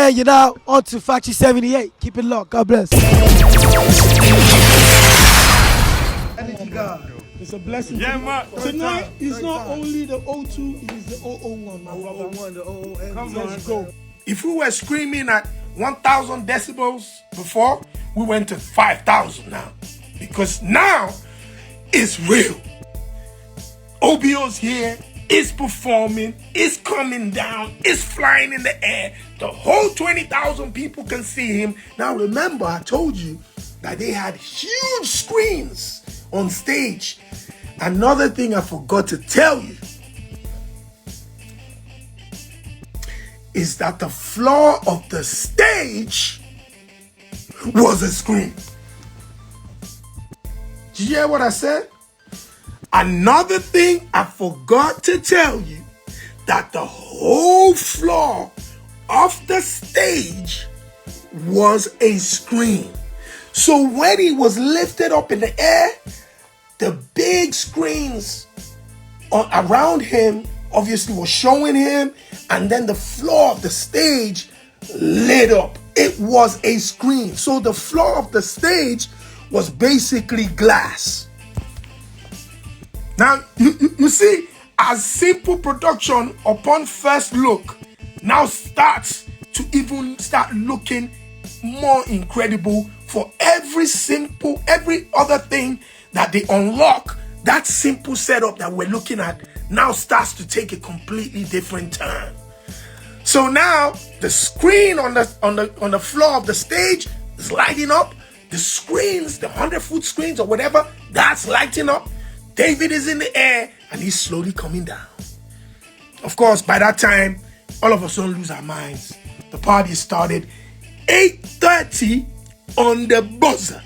Yeah, you know, on to Factory 78. Keep it locked. God bless. Energy God. It's a blessing. Yeah, man. Tonight is not only the O2, it is the 001, my brother. 001, the 001. Come on, let's go. If we were screaming at 1,000 decibels before, we went to 5,000 now. Because now it's real. OBO's here, it's performing, it's coming down, it's flying in the air. The whole 20,000 people can see him. Now remember, I told you that they had huge screens on stage. Another thing I forgot to tell you is that the floor of the stage was a screen. Did you hear what I said? Another thing I forgot to tell you, that the whole floor of the stage was a screen. So when he was lifted up in the air, the big screens around him obviously was showing him, and then the floor of the stage lit up. It was a screen. So the floor of the stage was basically glass. Now, you see, a simple production upon first look now starts to even start looking more incredible for every other thing that they unlock. That simple setup that we're looking at now starts to take a completely different turn. So now the screen on the floor of the stage is lighting up. The screens, the 100-foot screens or whatever, that's lighting up. David is in the air and he's slowly coming down. Of course, by that time, all of us don't lose our minds. The party started 8:30 on the buzzer,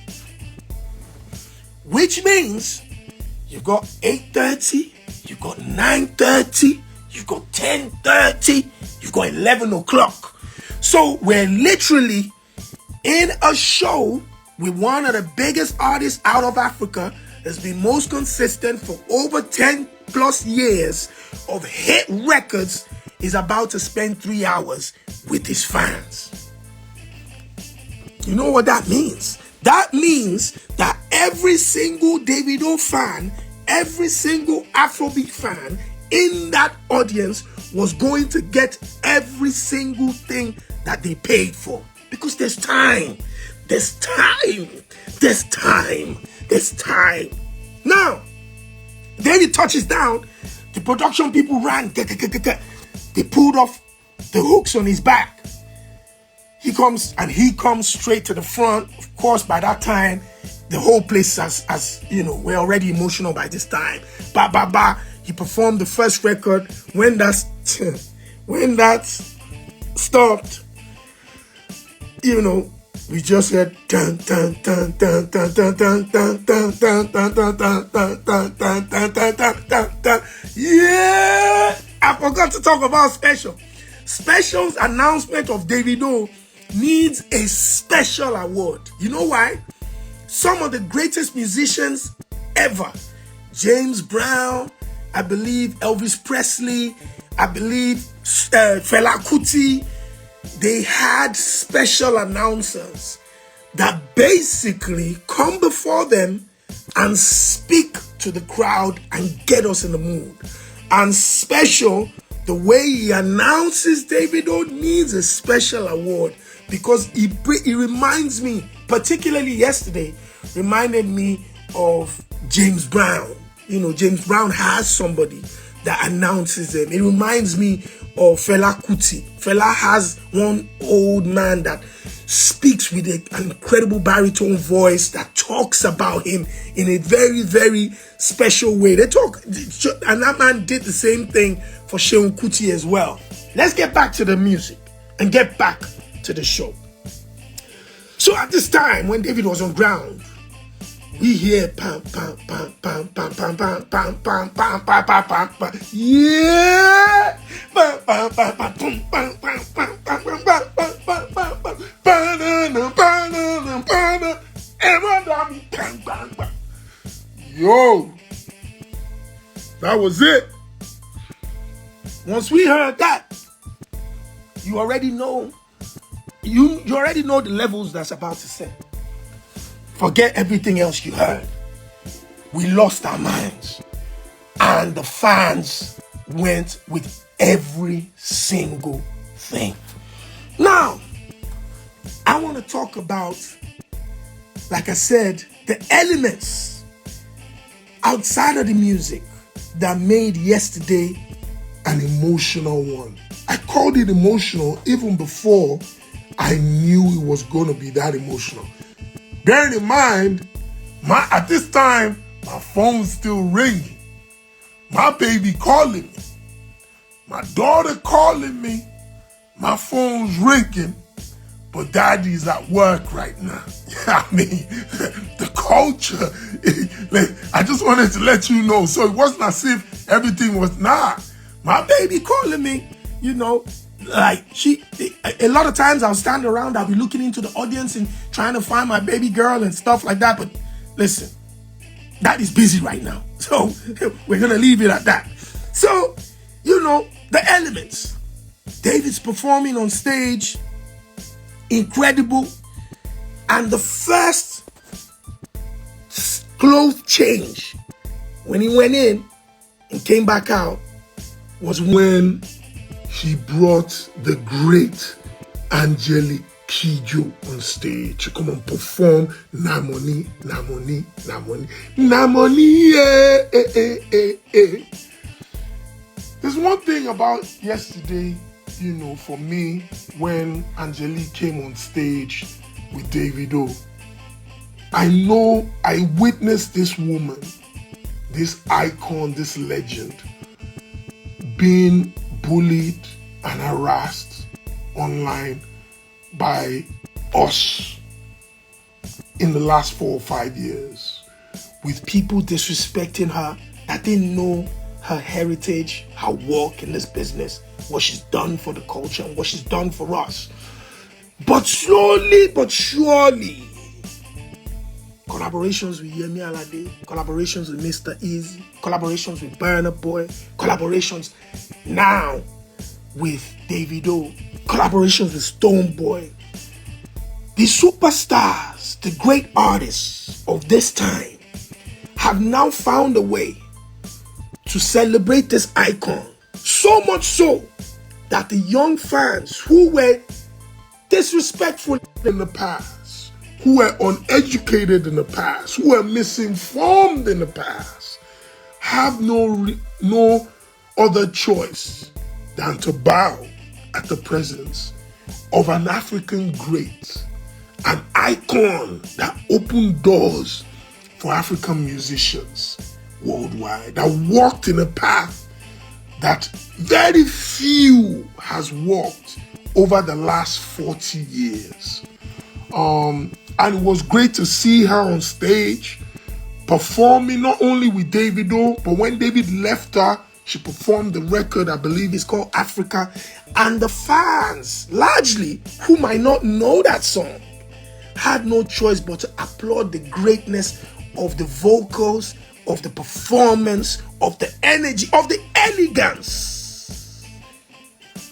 which means you got 8:30, you got 9:30, you got 10:30, you got 11 o'clock. So we're literally in a show with one of the biggest artists out of Africa, has been most consistent for over 10 plus years of hit records, is about to spend 3 hours with his fans. You know what that means? That means that every single Davido fan, every single Afrobeat fan in that audience was going to get every single thing that they paid for. Because there's time. There's time. There's time. There's time. Now, David touches down. The production people ran. They pulled off the hooks on his back. He comes straight to the front. Of course, by that time, the whole place, as you know, we're already emotional by this time. He performed the first record. When that stopped, you know, we just heard dun dun dun dun dun dun dun dun dun dun dun dun dun dun dun dun dun dun dun. Yeah! I forgot to talk about Special. Special's announcement of Davido needs a special award. You know why? Some of the greatest musicians ever, James Brown, I believe Elvis Presley, I believe Fela Kuti, they had special announcers that basically come before them and speak to the crowd and get us in the mood. And Special, the way he announces Davido, needs a special award because he reminds me, particularly yesterday, reminded me of James Brown. You know, James Brown has somebody that announces him. It reminds me of Fela Kuti. Fela has one old man that speaks with an incredible baritone voice that talks about him in a very, very special way. They talk, and that man did the same thing for Seun Kuti as well. Let's get back to the music and get back to the show. So at this time, when David was on ground, we hear pam pam pam pam pam pam pam pam pam pam pam pam pam pam. Yeah. Pam pam pam pam pam pam pam pam pam pam pam pam pam pam pam. Yo, that was it. Once we heard that, you already know you already know the levels that's about to set. Forget everything else you heard. We lost our minds. And the fans went with every single thing. Now, I want to talk about, like I said, the elements outside of the music that made yesterday an emotional one. I called it emotional even before I knew it was going to be that emotional. Bearing in mind, at this time, my phone's still ringing. My baby calling me. My daughter calling me. My phone's ringing. But daddy's at work right now. I mean, the culture. I just wanted to let you know. So it wasn't as if everything was, my baby calling me, like a lot of times I'll stand around, I'll be looking into the audience and trying to find my baby girl and stuff like that. But listen, daddy's busy right now. So we're going to leave it at that. So, the elements. David's performing on stage. Incredible. And the first clothes change when he went in and came back out was when he brought the great Angelique Kidjo on stage to come and perform Namoni, Namoni, Namoni, Namoni, There's one thing about yesterday, for me, when Angelique came on stage with Davido. I witnessed this woman, this icon, this legend, being bullied and harassed online by us in the last 4 or 5 years, with people disrespecting her that didn't know her heritage, her work in this business, what she's done for the culture and what she's done for us. But slowly but surely, collaborations with Yemi Alade, collaborations with Mr. Easy, collaborations with Burna Boy, collaborations now with Davido, collaborations with Stone Boy. The superstars, the great artists of this time have now found a way to celebrate this icon. So much so that the young fans who were disrespectful in the past, who were uneducated in the past, who were misinformed in the past, have no other choice than to bow at the presence of an African great, an icon that opened doors for African musicians worldwide, that walked in a path that very few has walked over the last 40 years. And it was great to see her on stage performing not only with Davido, but when David left her, she performed the record, I believe it's called Africa. And the fans, largely, who might not know that song, had no choice but to applaud the greatness of the vocals, of the performance, of the energy, of the elegance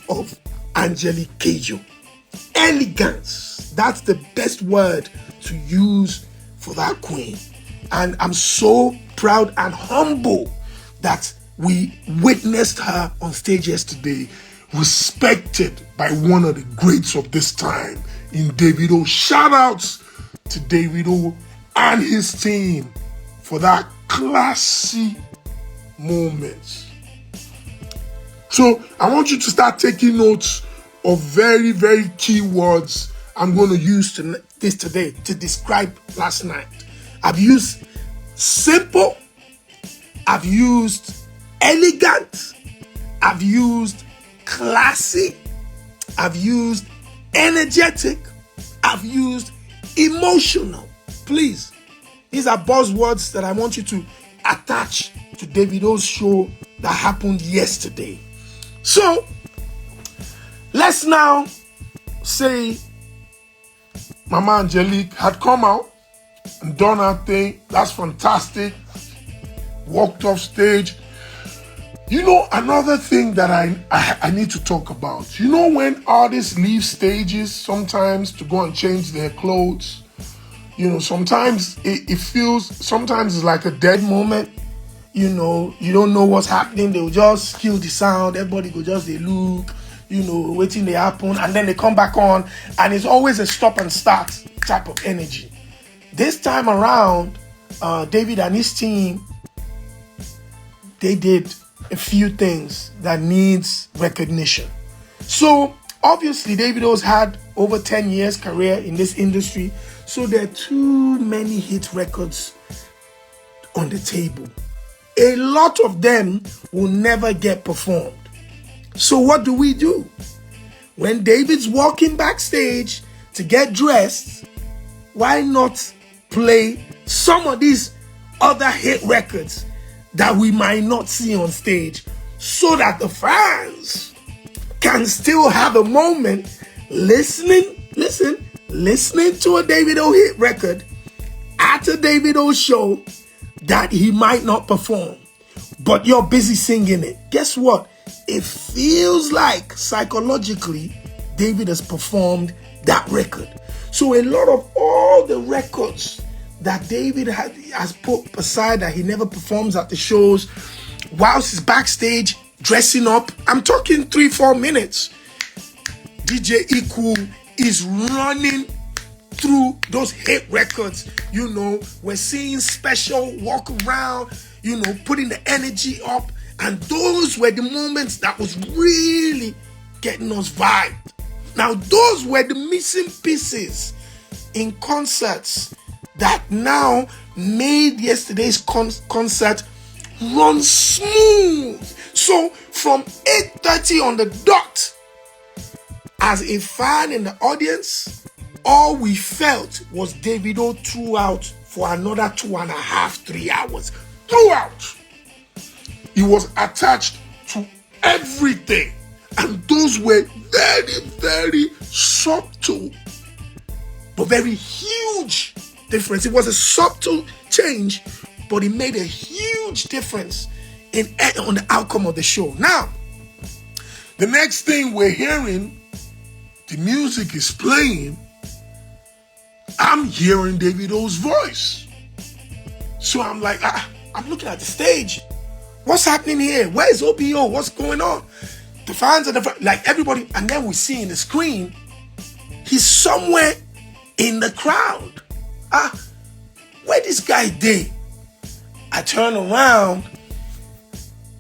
of Angelique Kidjo. Elegance. That's the best word to use for that queen. And I'm so proud and humble that we witnessed her on stage yesterday, respected by one of the greats of this time in Davido. Shout outs to Davido and his team for that classy moment. So I want you to start taking notes of very, very key words I'm going to use today to describe last night. I've used simple, I've used elegant, I've used classy, I've used energetic, I've used emotional. Please, these are buzzwords that I want you to attach to Davido's show that happened yesterday. So, let's now say Mama Angelique had come out and done her thing. That's fantastic. Walked off stage. You know, another thing that I need to talk about. You know, when artists leave stages sometimes to go and change their clothes, you know, sometimes it feels, sometimes it's like a dead moment. You know, you don't know what's happening. They will just kill the sound. Everybody go just, they look, you know, waiting they happen. And then they come back on. And it's always a stop and start type of energy. This time around, David and his team, they did a few things that needs recognition. So obviously Davido's had over 10 years career in this industry, so there are too many hit records on the table. A lot of them will never get performed. So what do? When David's walking backstage to get dressed, why not play some of these other hit records that we might not see on stage, so that the fans can still have a moment listening to a Davido hit record at a Davido show that he might not perform, but you're busy singing it. Guess what? It feels like psychologically David has performed that record. So a lot of all the records that David has put aside that he never performs at the shows, whilst he's backstage dressing up, I'm talking 3-4 minutes, DJ Equal is running through those hit records. You know, we're seeing Special walk around, you know, putting the energy up, and those were the moments that was really getting us vibed. Now those were the missing pieces in concerts that now made yesterday's concert run smooth. So from 8:30 on the dot, as a fan in the audience, all we felt was Davido throughout for another 2.5-3 hours. Throughout, he was attached to everything, and those were very, very subtle but very huge difference. It was a subtle change, but it made a huge difference on the outcome of the show. Now, the next thing we're hearing, the music is playing, I'm hearing Davido's voice. So I'm like, I'm looking at the stage. What's happening here? Where's OBO? What's going on? The fans are like everybody, and then we see in the screen, he's somewhere in the crowd. Where this guy did? I turn around.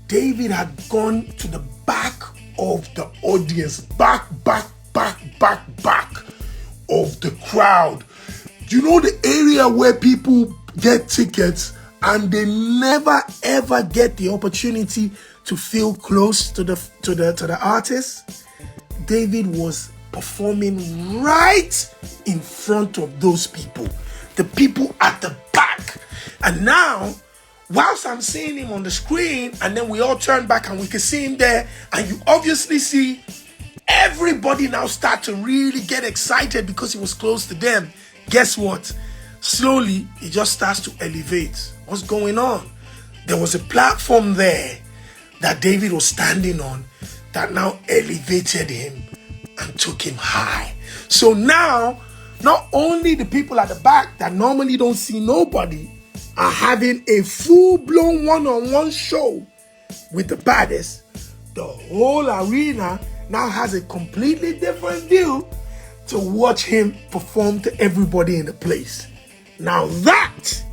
David had gone to the back of the audience, back of the crowd. You know, the area where people get tickets and they never ever get the opportunity to feel close to the artist? David was performing right in front of those people, the people at the back. And now, whilst I'm seeing him on the screen, and then we all turn back and we can see him there, and you obviously see everybody now start to really get excited because he was close to them. Guess what? Slowly, he just starts to elevate. What's going on? There was a platform there that David was standing on that now elevated him and took him high. So now, not only the people at the back that normally don't see nobody are having a full-blown one-on-one show with the baddest, the whole arena now has a completely different view to watch him perform to everybody in the place. Now that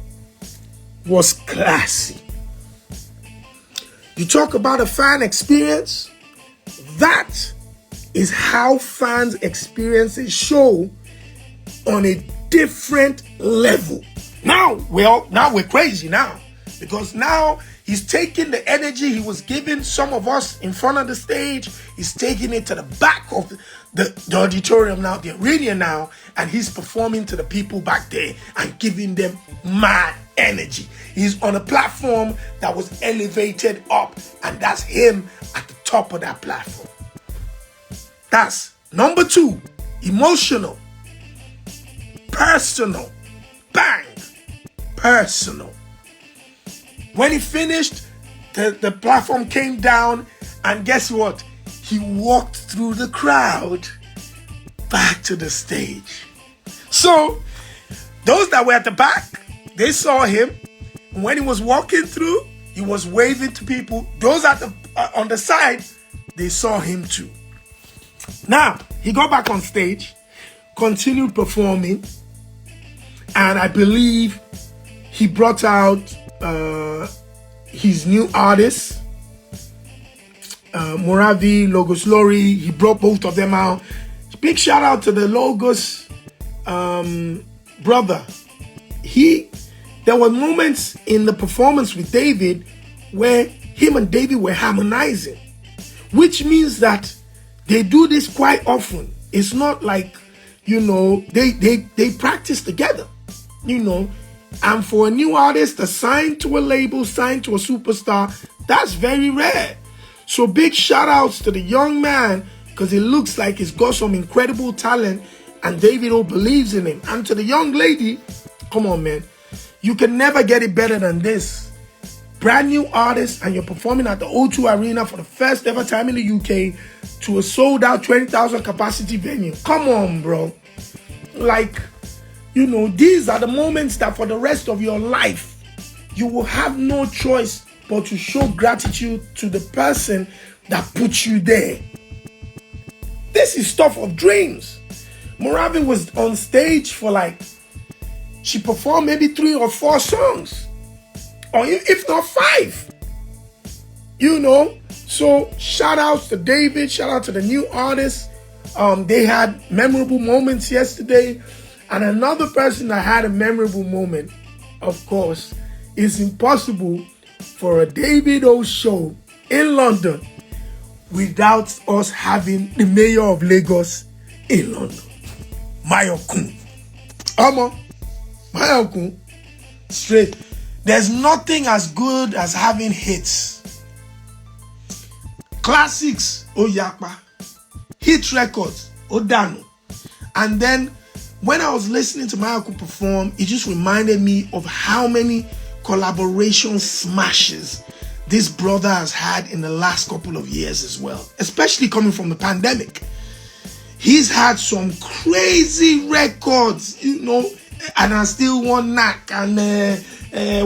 was classy. You talk about a fan experience, that is how fans experience a show on a different level. Now we're crazy now, because now he's taking the energy he was giving some of us in front of the stage, he's taking it to the back of the auditorium now, the arena now, and he's performing to the people back there and giving them mad energy. He's on a platform that was elevated up, and that's him at the top of that platform. That's number 2. Emotional. Personal. Bang. Personal. When he finished, the platform came down, and guess what? He walked through the crowd back to the stage. So those that were at the back, they saw him. And when he was walking through, he was waving to people. Those at the on the side, they saw him too. Now, he got back on stage, continued performing, and I believe he brought out his new artist, Moravi, Logos Lori. He brought both of them out. Big shout out to the Logos brother. There were moments in the performance with David where him and David were harmonizing, which means that they do this quite often. It's not like, they practice together, and for a new artist to sign to a label, sign to a superstar, that's very rare. So big shout outs to the young man, because it looks like he's got some incredible talent and Davido believes in him. And to the young lady, come on, man, you can never get it better than this. Brand new artist, and you're performing at the O2Arena for the first ever time in the UK to a sold out 20,000 capacity venue. Come on, bro. Like, these are the moments that for the rest of your life, you will have no choice but to show gratitude to the person that put you there. This is stuff of dreams. Moravi was on stage for she performed maybe 3 or 4 songs, or if not 5. So shout outs to David, shout out to the new artists. They had memorable moments yesterday. And another person that had a memorable moment, of course, is impossible for a Davido show in London without us having the mayor of Lagos in London, Mayokun. Mayokun, straight. There's nothing as good as having hits. Classics, Oyapa. Hit records, Odano. And then when I was listening to Mayokun perform, it just reminded me of how many collaboration smashes this brother has had in the last couple of years as well, especially coming from the pandemic. He's had some crazy records, and I still want Knack, and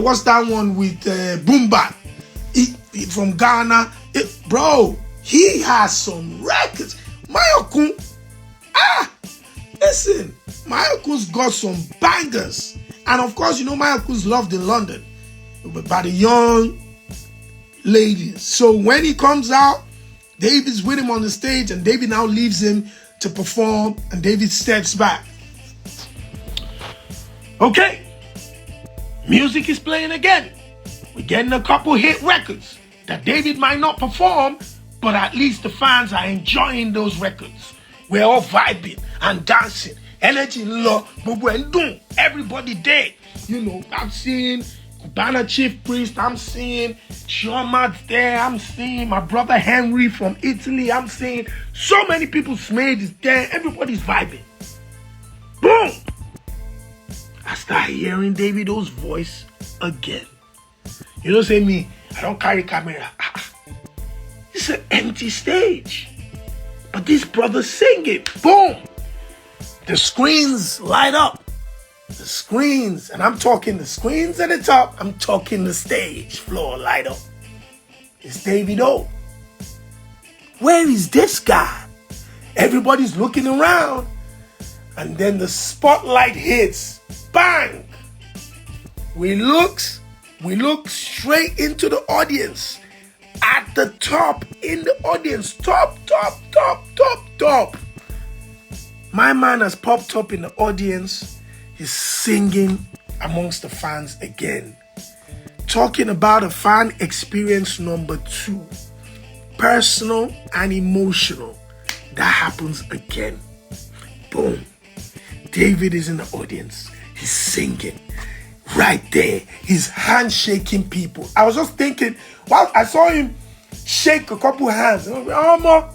what's that one with Boomba from Ghana? Bro, he has some records. Mayokun, listen, Mayokun's got some bangers. And of course, Mayokun's loved in London by the young ladies. So when he comes out, David's with him on the stage, and David now leaves him to perform, and David steps back. Okay, music is playing again. We're getting a couple hit records that David might not perform, but at least the fans are enjoying those records. We're all vibing and dancing. Energy low, but we're doing everybody there. I'm seeing Cubana Chief Priest, I'm seeing Shomad's there, I'm seeing my brother Henry from Italy, I'm seeing so many people. Smade is there, everybody's vibing. Boom! I start hearing Davido's voice again. Say me, I don't carry camera. It's an empty stage. But this brother's singing. Boom! The screens light up. The screens, and I'm talking the screens at the top, I'm talking the stage floor light up. It's Davido. Where is this guy? Everybody's looking around, and then the spotlight hits. Bang! We look straight into the audience. At the top, in the audience, top. My man has popped up in the audience. He's singing amongst the fans again. Talking about a fan experience number 2. Personal and emotional. That happens again. Boom. David is in the audience. He's singing. Right there. He's handshaking people. I was just thinking, I saw him shake a couple hands. I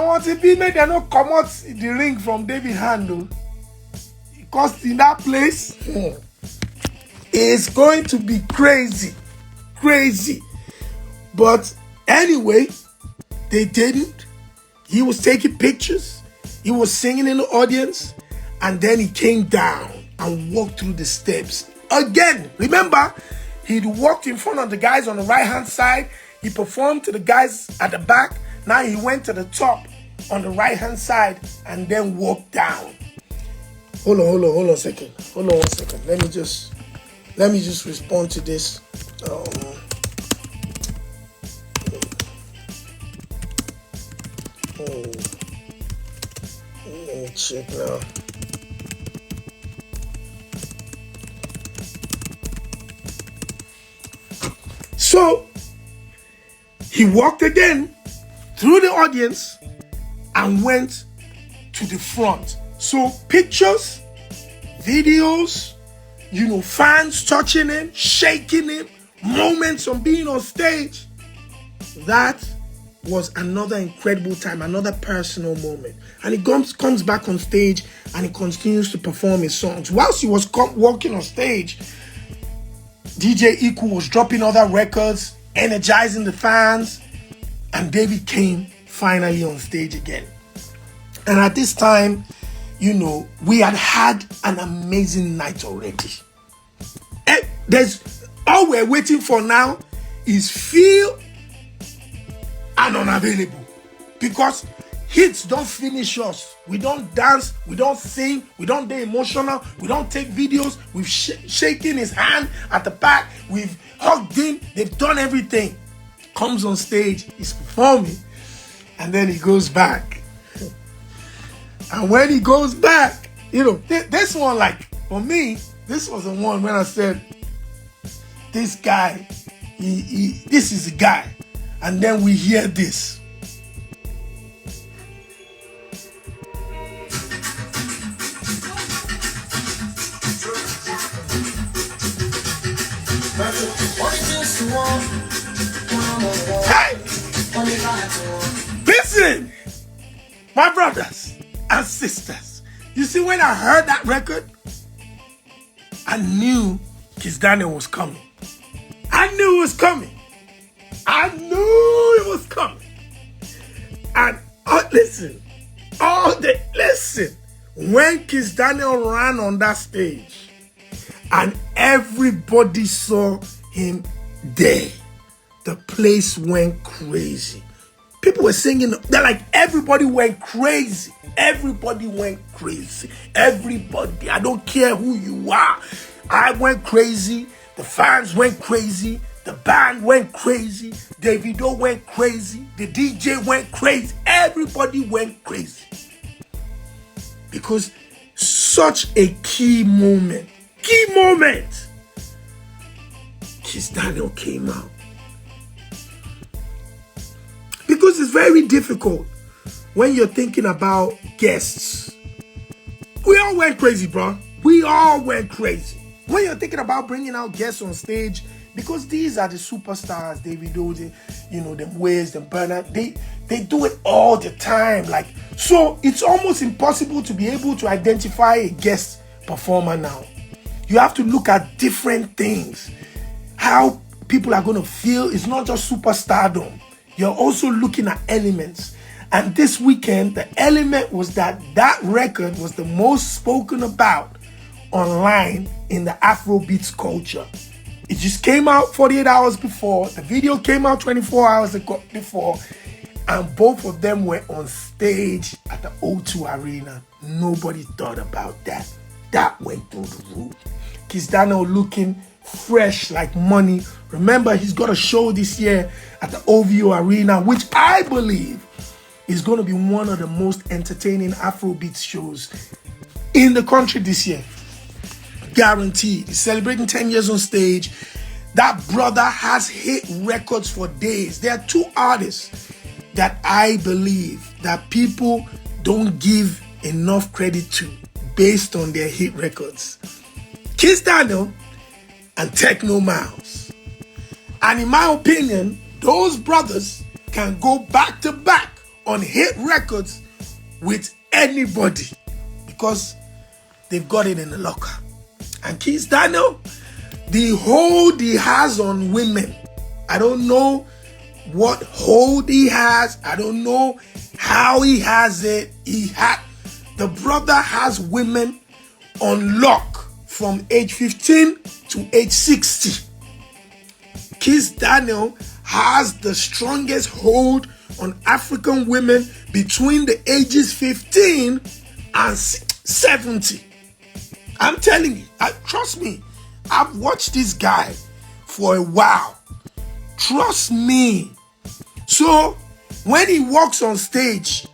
want to be made, they not come out the ring from David's hand. Because in that place, it's going to be crazy. But anyway, they didn't. He was taking pictures. He was singing in the audience. And then he came down and walked through the steps. Again, remember, he'd walked in front of the guys on the right-hand side. He performed to the guys at the back. Now he went to the top on the right-hand side and then walked down. Hold on a second. Hold on 1 second. Let me just respond to this. Let me check now. So he walked again through the audience and went to the front. So pictures, videos, fans touching him, shaking him, moments of being on stage. That was another incredible time, another personal moment. And he comes back on stage and he continues to perform his songs. Whilst he was walking on stage, DJ Iku was dropping other records, energizing the fans, and David came finally on stage again. And at this time, we had an amazing night already. And all we're waiting for now is feel and unavailable. Because hits don't finish us. We don't dance, we don't sing, we don't be emotional, we don't take videos. We've shaken his hand at the back, we've hugged him, they've done everything. Comes on stage, he's performing, and then he goes back. And when he goes back, this one, like, for me, this was the one when I said, this guy, this is the guy. And then we hear this. Hey! Listen, my brothers and sisters. You see, when I heard that record, I knew Kiss Daniel was coming. I knew it was coming. And listen, when Kiss Daniel ran on that stage and everybody saw him there, the place went crazy. People were singing, they're like, everybody went crazy. Everybody went crazy. Everybody, I don't care who you are. I went crazy. The fans went crazy. The band went crazy. Davido went crazy. The DJ went crazy. Everybody went crazy. Because such a key moment. Kiss Daniel came out. Because it's very difficult when you're thinking about guests. We all went crazy, bro. We all went crazy. When you're thinking about bringing out guests on stage, because these are the superstars, Davido, them Wiz, them Bernard, they do it all the time. Like, so it's almost impossible to be able to identify a guest performer now. You have to look at different things. How people are going to feel. It's not just superstardom. You're also looking at elements. And this weekend, the element was that record was the most spoken about online in the Afrobeats culture. It just came out 48 hours before. The video came out 24 hours before. And both of them were on stage at the O2Arena. Nobody thought about that. That went through the roof. Kiss Daniel looking fresh like money. Remember, he's got a show this year at the O2Arena, which I believe is going to be one of the most entertaining Afrobeats shows in the country this year. Guaranteed. He's celebrating 10 years on stage. That brother has hit records for days. There are two artists that I believe that people don't give enough credit to based on their hit records. Kiss Daniel and Techno Miles. And in my opinion, those brothers can go back to back on hit records with anybody because they've got it in the locker. And Kiss Daniel, the hold he has on women, I don't know what hold he has. I don't know how he has it. The brother has women on lock from age 15 to age 60. Kiss Daniel has the strongest hold on African women between the ages 15 and 70. I'm telling you, trust me, I've watched this guy for a while. Trust me. So when he walks on stage,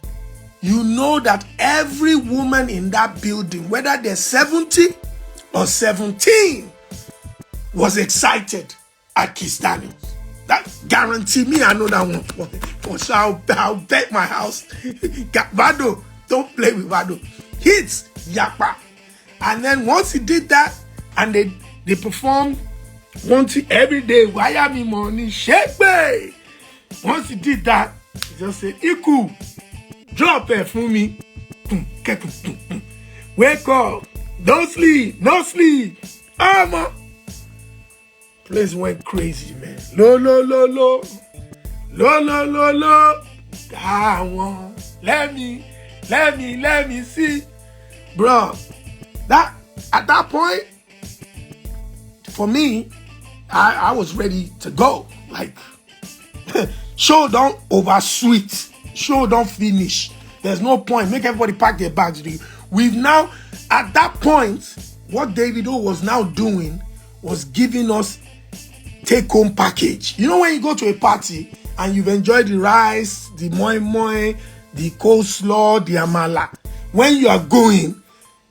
you know that every woman in that building, whether they're 70 or 17, was excited at Kiss Daniels. That guarantee me, I know that one for sure. I'll bet my house. Vado, don't play with Vado. Hits Yapa. And then once he did that, and they performed every day, wire me money, shake me. Once he did that, he just said, Iku, drop it for me. Wake up. Don't sleep. No sleep. Man. Place went crazy, man. Lo. Come on. Let me see. Bro, that at that point, for me, I was ready to go. Like, show don't oversweet. Show don't finish. There's no point. Make everybody pack their bags. We've now, at that point, what Davido was now doing was giving us take-home package. You know when you go to a party and you've enjoyed the rice, the moi, the coleslaw, the amala. When you are going,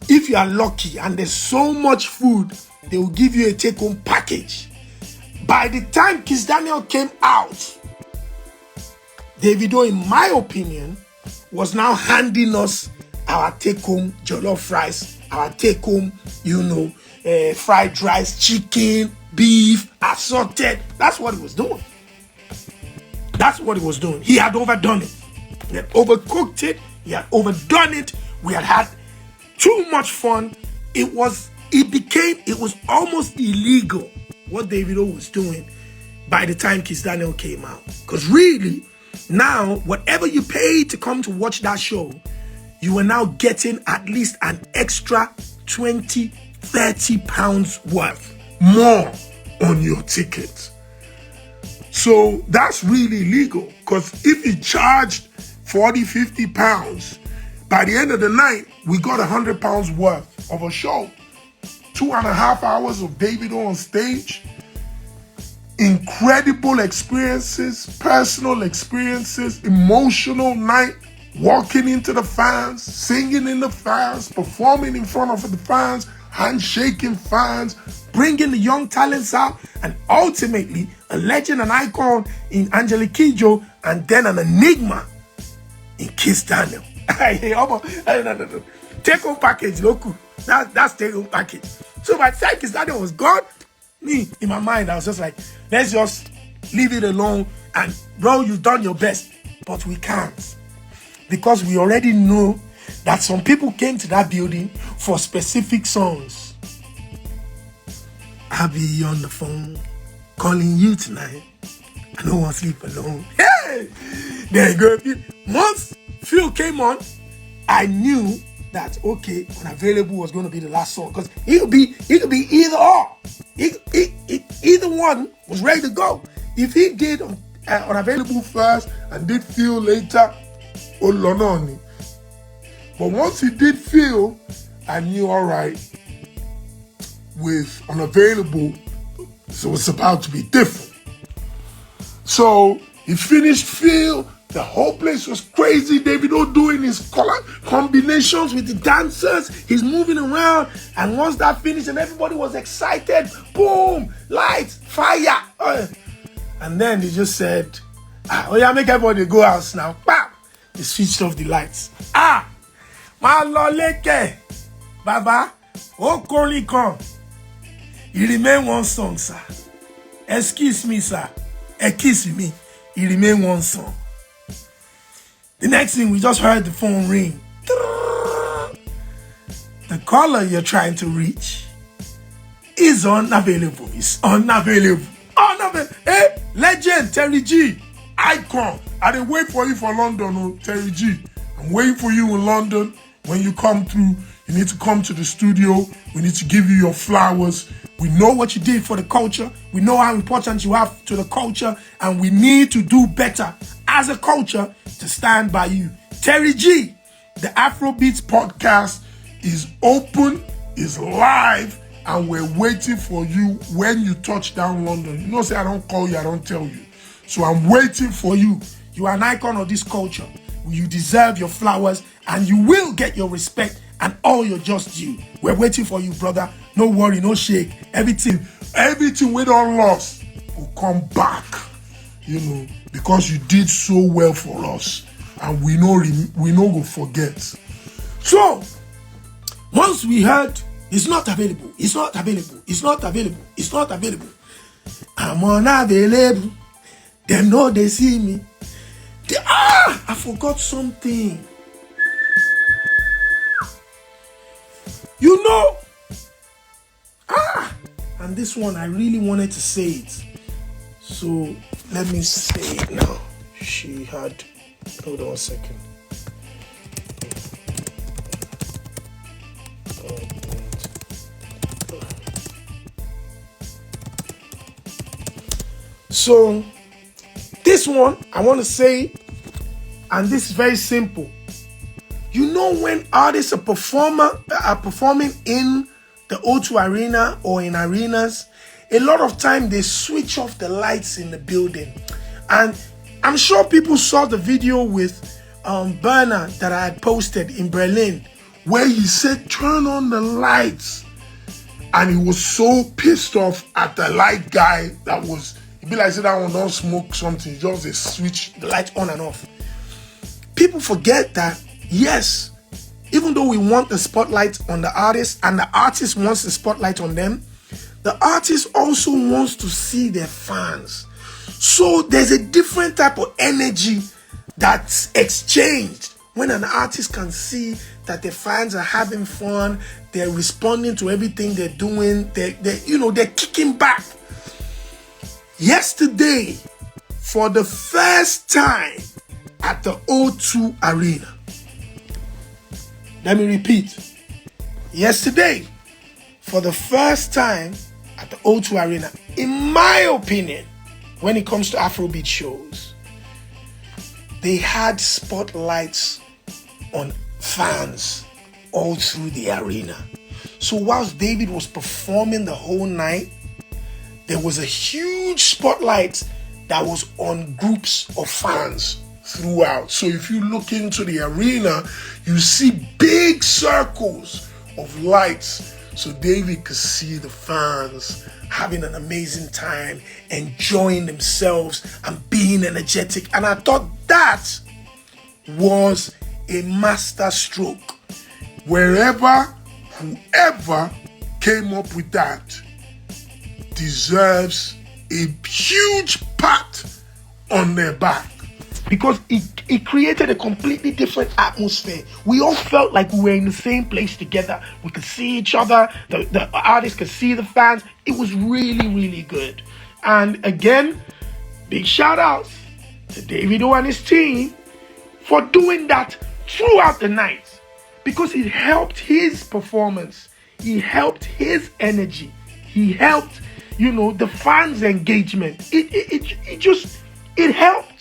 if you are lucky and there's so much food, they will give you a take-home package. By the time Kiss Daniel came out, Davido, in my opinion, was now handing us our take-home jollof rice, our take-home, fried rice, chicken, beef, assorted. That's what he was doing. That's what he was doing. He had overdone it. He had overcooked it. He had overdone it. We had too much fun. It was almost illegal what Davido was doing by the time Kiss Daniel came out. Because really, now, whatever you paid to come to watch that show, you were now getting at least an extra 20, 30 pounds worth more on your ticket. So that's really illegal, because if you charged 40, 50 pounds, by the end of the night, we got 100 pounds worth of a show. 2.5 hours of Davido on stage. Incredible experiences, personal experiences, emotional night, walking into the fans, singing in the fans, performing in front of the fans, handshaking fans, bringing the young talents out, and ultimately a legend, an icon in Angelique Kidjo, and then an enigma in Kiss Daniel. No. Take home package, local. That's take home package. So by the time Kiss Daniel was gone, me, in my mind, I was just like, let's just leave it alone. And bro, you've done your best. But we can't. Because we already know that some people came to that building for specific songs. I'll be on the phone calling you tonight. I don't want to sleep alone. Hey! There you go. Once Phil came on, I knew that, okay, Unavailable was going to be the last song. Because it could be either or. Either one was ready to go. If he did Unavailable first and did Phil later, Olononi. But once he did Phil, I knew, all right, with Unavailable, so it's about to be different. So he finished Phil. The whole place was crazy. Davido doing his combinations with the dancers. He's moving around. And once that finished and everybody was excited, boom, lights, fire. And then he just said, oh yeah, make everybody go out now. Bam! He switched off the lights. My loleke, Baba, Okoli come. He remain one song, sir. Excuse me, sir. Excuse me. He remain one song. The next thing, we just heard the phone ring. The caller you're trying to reach is unavailable. It's unavailable. Unavailable. Hey, legend, Terry G. icon. I dey wait for you for London, oh, Terry G. I'm waiting for you in London. When you come through, you need to come to the studio. We need to give you your flowers. We know what you did for the culture. We know how important you are to the culture. And we need to do better as a culture to stand by you. Terry G, the Afrobeats podcast is open, is live, and we're waiting for you when you touch down London. You know, say I don't call you, I don't tell you. So I'm waiting for you. You are an icon of this culture. You deserve your flowers, and you will get your respect and all your just due. We're waiting for you, brother. No worry, no shake. Everything we don't lost will come back, you know, because you did so well for us, and we know go forget. So once we heard it's not available, I'm unavailable. Them know they see me. I forgot something. You know. And this one I really wanted to say it. So let me say it now. She had, hold on a second. So this one I want to say, and this is very simple. You know, when artists are performing in the O2Arena or in arenas, a lot of time they switch off the lights in the building. And I'm sure people saw the video with Bernard that I had posted in Berlin, where he said, turn on the lights. And he was so pissed off at the light guy that was, he'd be like, say that one don't smoke something, just they switch the light on and off. People forget that, yes, even though we want the spotlight on the artist and the artist wants the spotlight on them, the artist also wants to see their fans. So there's a different type of energy that's exchanged when an artist can see that the fans are having fun, they're responding to everything they're doing, they're kicking back. Yesterday, for the first time at the O2Arena, let me repeat. Yesterday, for the first time at the O2Arena, in my opinion, when it comes to Afrobeat shows, they had spotlights on fans all through the arena. So whilst David was performing the whole night, there was a huge spotlight that was on groups of fans throughout. So if you look into the arena, you see big circles of lights. So David could see the fans having an amazing time, enjoying themselves and being energetic. And I thought that was a master stroke. Whoever came up with that deserves a huge pat on their back, because it created a completely different atmosphere. We all felt like we were in the same place together. We could see each other. The artists could see the fans. It was really, really good. And again, big shout outs to Davido and his team for doing that throughout the night, because it helped his performance. It helped his energy. He helped, the fans' engagement. It helped.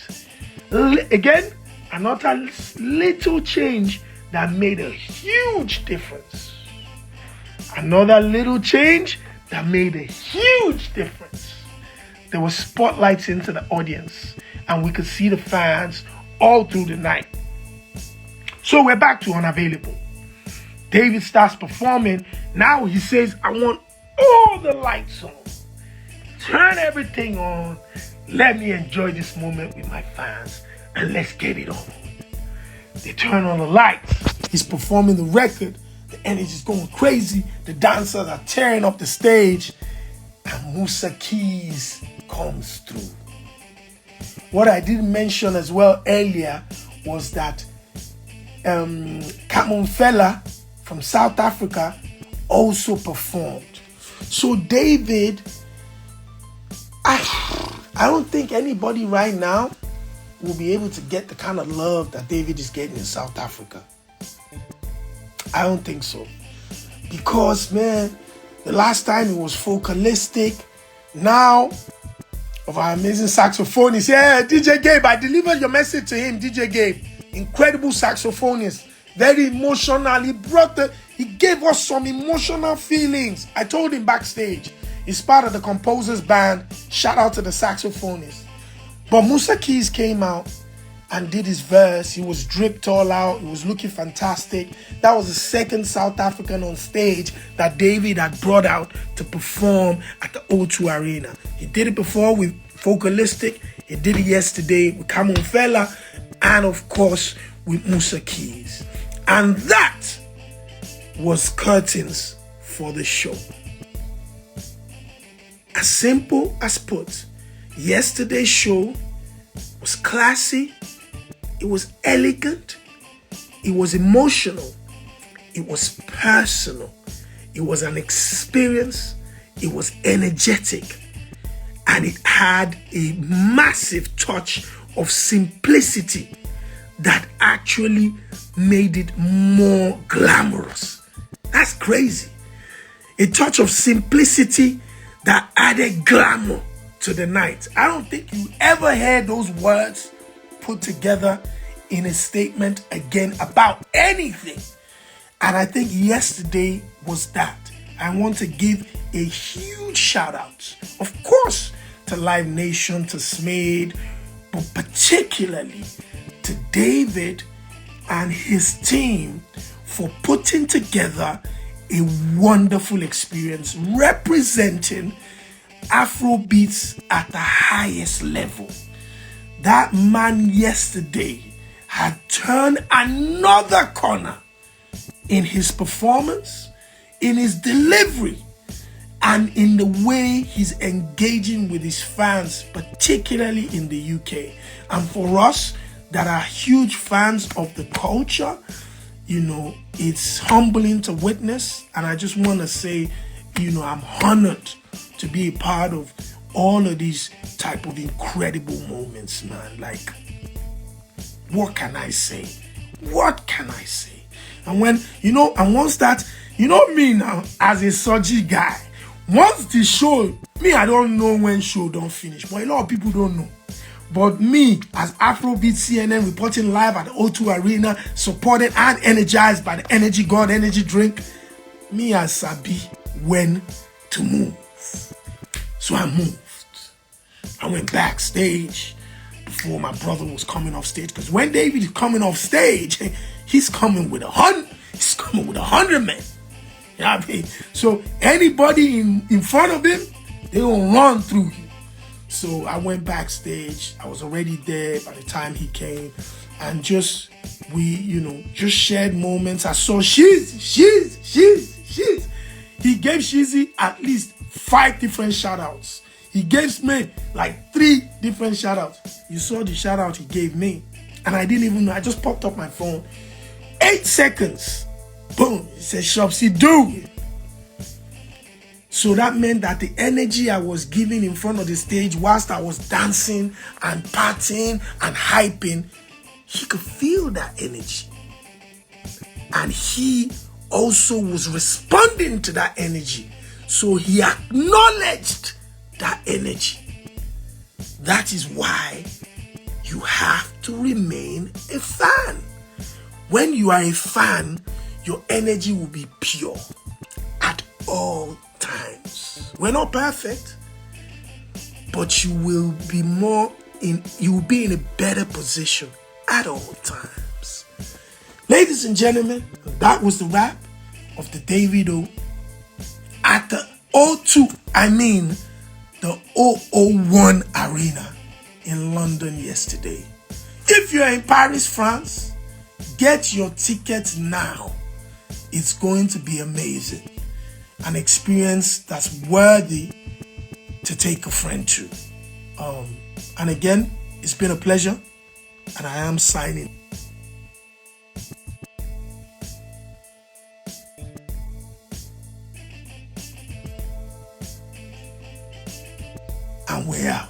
Again, another little change that made a huge difference. Another little change that made a huge difference. There were spotlights into the audience, and we could see the fans all through the night. So we're back to Unavailable. David starts performing. Now he says, I want all the lights on. Turn everything on. Let me enjoy this moment with my fans, and let's get it on. They turn on the lights. He's performing the record. The energy's going crazy. The dancers are tearing up the stage. And Musa Keys comes through. What I didn't mention as well earlier was that Kamon Fella from South Africa also performed. So David, I don't think anybody right now will be able to get the kind of love that David is getting in South Africa. I don't think so. Because, man, the last time it was vocalistic. Now, of our amazing saxophonist. Yeah, DJ Gabe, I delivered your message to him, DJ Gabe. Incredible saxophonist. Very emotional. He gave us some emotional feelings. I told him backstage. He's part of the composers band. Shout out to the saxophonist. But Musa Keys came out and did his verse. He was dripped all out. He was looking fantastic. That was the second South African on stage that David had brought out to perform at the O2Arena. He did it before with vocalistic. He did it yesterday with Camon Fella, and of course with Musa Keys. And that was curtains for the show. As simple as put, yesterday's show was classy, it was elegant, it was emotional, it was personal, it was an experience, it was energetic, and it had a massive touch of simplicity that actually made it more glamorous. That's crazy. A touch of simplicity that added glamour to the night. I don't think you ever heard those words put together in a statement again about anything. And I think yesterday was that. I want to give a huge shout out, of course, to Live Nation, to Smade, but particularly to David and his team for putting together a wonderful experience representing Afrobeats at the highest level. That man yesterday had turned another corner in his performance, in his delivery, and in the way he's engaging with his fans, particularly in the UK. And for us that are huge fans of the culture, you know, it's humbling to witness. And I just want to say, you know, I'm honored to be a part of all of these type of incredible moments, man. Like, what can I say? What can I say? And when, you know, and once that, you know me now, as a Soji guy, once the show, me, I don't know when show don't finish, but a lot of people don't know. But me, as Afrobeats CNN, reporting live at the O2Arena, supported and energized by the Energy God energy drink, me as Sabi when to move. So I moved. I went backstage before my brother was coming off stage. Because when David is coming off stage, he's coming with 100. He's coming with 100 men. You know what I mean? So anybody in front of him, they will run through you. So I went backstage. I was already there by the time he came. And we, you know, just shared moments. I saw Shizzy. He gave Shizzy at least 5 different shout-outs. He gave me like 3 different shout-outs. You saw the shout-out he gave me. And I didn't even know. I just popped up my phone. 8 seconds. Boom. He said, Shopsy, do. So that meant that the energy I was giving in front of the stage whilst I was dancing and partying and hyping, he could feel that energy. And he also was responding to that energy. So he acknowledged that energy. That is why you have to remain a fan. When you are a fan, your energy will be pure at all times. We're not perfect, but you will be in a better position at all times. Ladies and gentlemen, that was the wrap of the Davido at the the O1 in London yesterday. If you're in Paris, France, get your tickets now. It's going to be amazing. An experience that's worthy to take a friend to. And again, it's been a pleasure, and I am signing. And we're out.